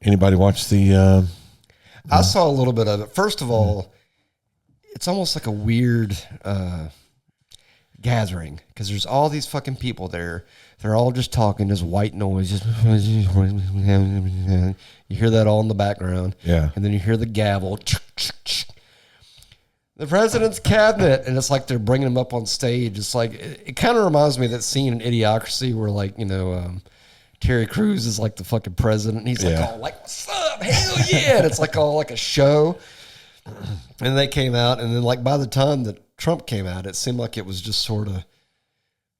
Anybody watch the? I saw a little bit of it. First of all, it's almost like a weird gathering because there's all these fucking people there. They're all just talking, just white noise. Just you hear that all in the background. Yeah. And then you hear the gavel. The president's cabinet, and it's like they're bringing him up on stage. It's like it kind of reminds me of that scene in Idiocracy where, like, Terry Crews is like the fucking president. And he's like, all like, what's up? Hell yeah! And it's like all like a show. And they came out, and then like by the time that Trump came out, it seemed like it was just sort of,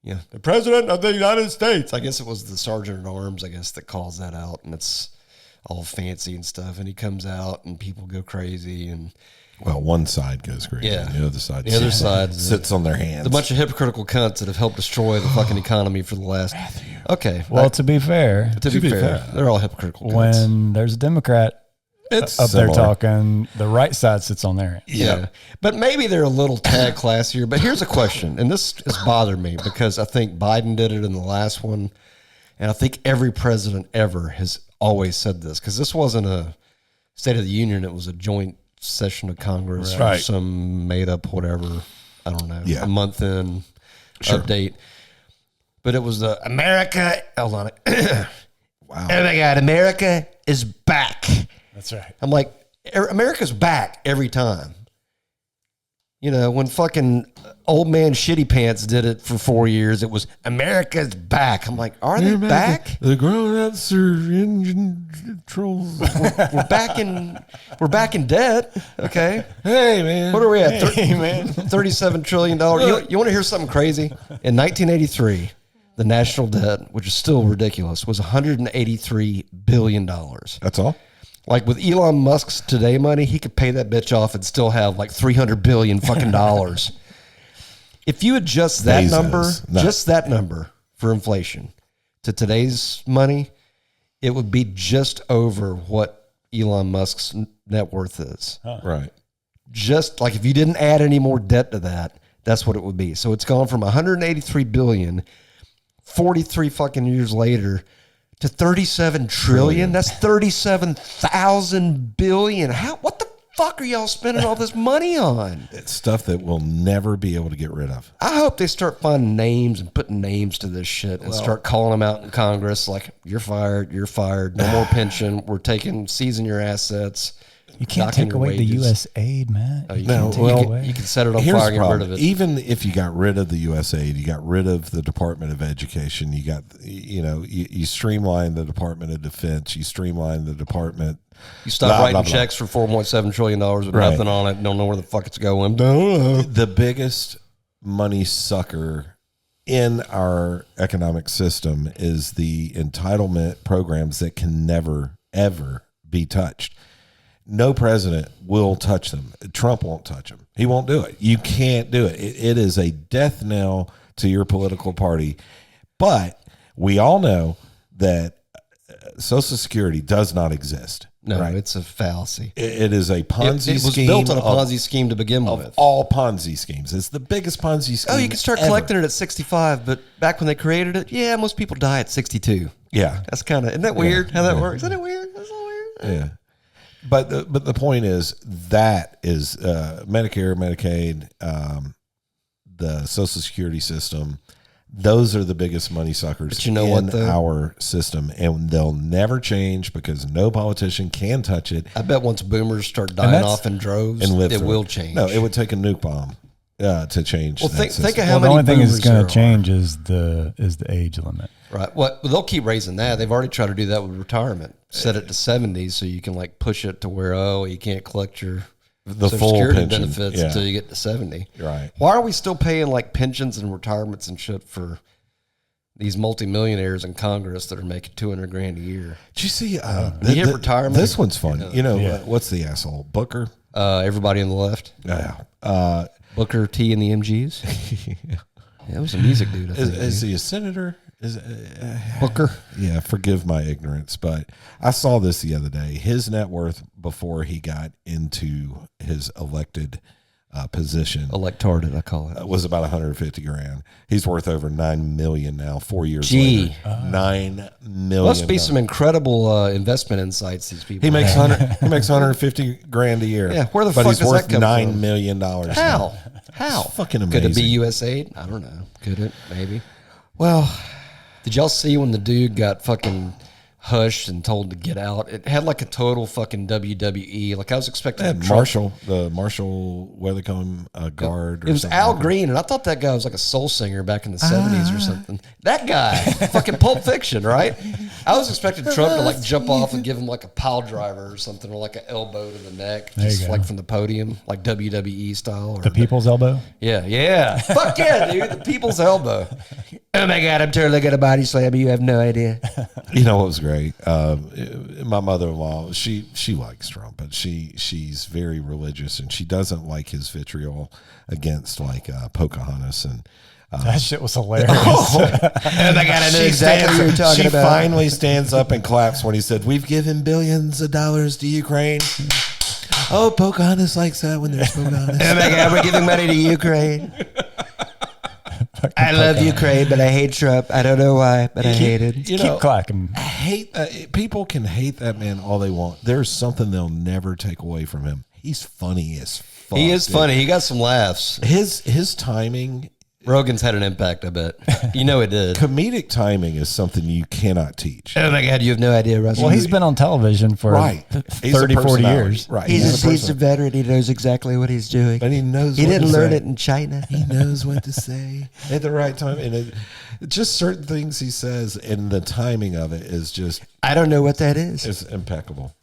the president of the United States. I guess it was the sergeant at arms, I guess, that calls that out, and it's all fancy and stuff. And he comes out, and people go crazy, and well, one side goes crazy, yeah, and the other side sits on their hands. A bunch of hypocritical cunts that have helped destroy the fucking economy for the last. Okay, well, to be fair, they're all hypocritical cunts. When there's a Democrat up there talking, the right side sits on their hands. Yeah, but maybe they're a little tad classier. But here's a question, and this has bothered me because I think Biden did it in the last one, and I think every president ever has always said this, because this wasn't a State of the Union; it was a joint session of Congress or some made up whatever. I don't know. Yeah. A month in update, but it was the America. Hold on. Wow. Oh my God, America is back. That's right. I'm like, America's back every time. When fucking old man Shitty Pants did it for 4 years, it was America's back. I'm like, are they back? The grown-ups are in trolls. We're back in debt. Okay. Hey man, what are we at? $37 trillion. You want to hear something crazy? In 1983, the national debt, which is still ridiculous, was $183 billion. That's all. Like with Elon Musk's today money, he could pay that bitch off and still have like $300 billion fucking dollars. If you adjust that just that number for inflation to today's money, it would be just over what Elon Musk's net worth is. Huh. Right. Just like if you didn't add any more debt to that, that's what it would be. So it's gone from 183 billion, 43 fucking years later, to 37 trillion. That's 37,000 billion. What the fuck are y'all spending all this money on? It's stuff that we'll never be able to get rid of. I hope they start finding names and putting names to this shit and start calling them out in Congress like, you're fired, no more pension, we're seizing your assets. You can't take away the U.S. aid, man. You can set it on fire and get rid of it. Even if you got rid of the U.S. aid, you got rid of the Department of Education, you streamline the Department of Defense, you streamline the department. You stop writing checks for $4.7 trillion with nothing on it, don't know where the fuck it's going. The biggest money sucker in our economic system is the entitlement programs that can never, ever be touched. No president will touch them. Trump won't touch them. He won't do it. You can't do it. It is a death knell to your political party. But we all know that Social Security does not exist. No, right? It's a fallacy. It is a Ponzi scheme. It was built on a Ponzi scheme to begin with. All Ponzi schemes. It's the biggest Ponzi scheme. Oh, you can start collecting it at 65, but back when they created it, most people die at 62. Yeah. That's kind of, isn't that weird how that works? Isn't it weird? That's so weird. Yeah. But the point is that is Medicare, Medicaid, the Social Security system. Those are the biggest money suckers in our system, and they'll never change because no politician can touch it. I bet once boomers start dying off in droves, it will change. No, it would take a nuke bomb to change. Well, think of how many. The only thing is going to change is the age limit. Right. Well, they'll keep raising that. They've already tried to do that with retirement. Set it to 70 so you can like push it to where you can't collect the Social full Security pension benefits until you get to 70. Right. Why are we still paying like pensions and retirements and shit for these multimillionaires in Congress that are making $200,000 a year? Did you see? Retirement. This one's fun. What's the asshole? Booker. Everybody on the left. Yeah. Booker T and the MGs. Yeah, it was a music dude. Is he a senator? Booker? Yeah, forgive my ignorance, but I saw this the other day. His net worth before he got into his elected position. Electarded, I call it. Was about 150 grand. He's worth over 9 million now. 4 years Gee. later, 9 million. Must be some incredible investment insights these people. He makes 150 grand a year. Yeah, where the but fuck he's does worth that come $9 from? million. How? How? It's fucking amazing. Could it be USAID? I don't know. Could it? Maybe. Well, Did y'all see when the dude got fucking hushed and told to get out? It had like a total fucking WWE. Like I was expecting the Marshall, what do they call him, guard. It was Al Green, and I thought that guy was like a soul singer back in the 70s or something. That guy, fucking Pulp Fiction, right? I was expecting Trump to like jump off and give him like a pile driver or something, or like an elbow to the neck, just like from the podium, like WWE style. Or The people's elbow? Yeah. Fuck yeah, dude. The people's elbow. Oh my God, I'm totally going to body slam you. You have no idea. You know what was great? My mother-in-law, she likes Trump, but she's very religious, and she doesn't like his vitriol against like Pocahontas and. That shit was hilarious. Oh my God, I know exactly what you're talking about. She finally stands up and claps when he said, "We've given billions of dollars to Ukraine." Oh, Pocahontas likes that when there's Pocahontas. Oh my God, we're giving money to Ukraine. I love Ukraine, but I hate Trump. I don't know why, but I hate it. You Keep know, clacking. people can hate that man all they want. There's something they'll never take away from him. He's funny as fuck. He is funny. He got some laughs. His timing. Rogan's had an impact, I bet. You know it did. Comedic timing is something you cannot teach. Oh my God, you have no idea, Russell. Well, he's been on television for Right. 30, 40 years. Right. He's a veteran. He knows exactly what he's doing. And he knows He what didn't to learn say. it in China. He knows what to say at the right time. And just certain things he says and the timing of it is just I don't know what that is. it's impeccable.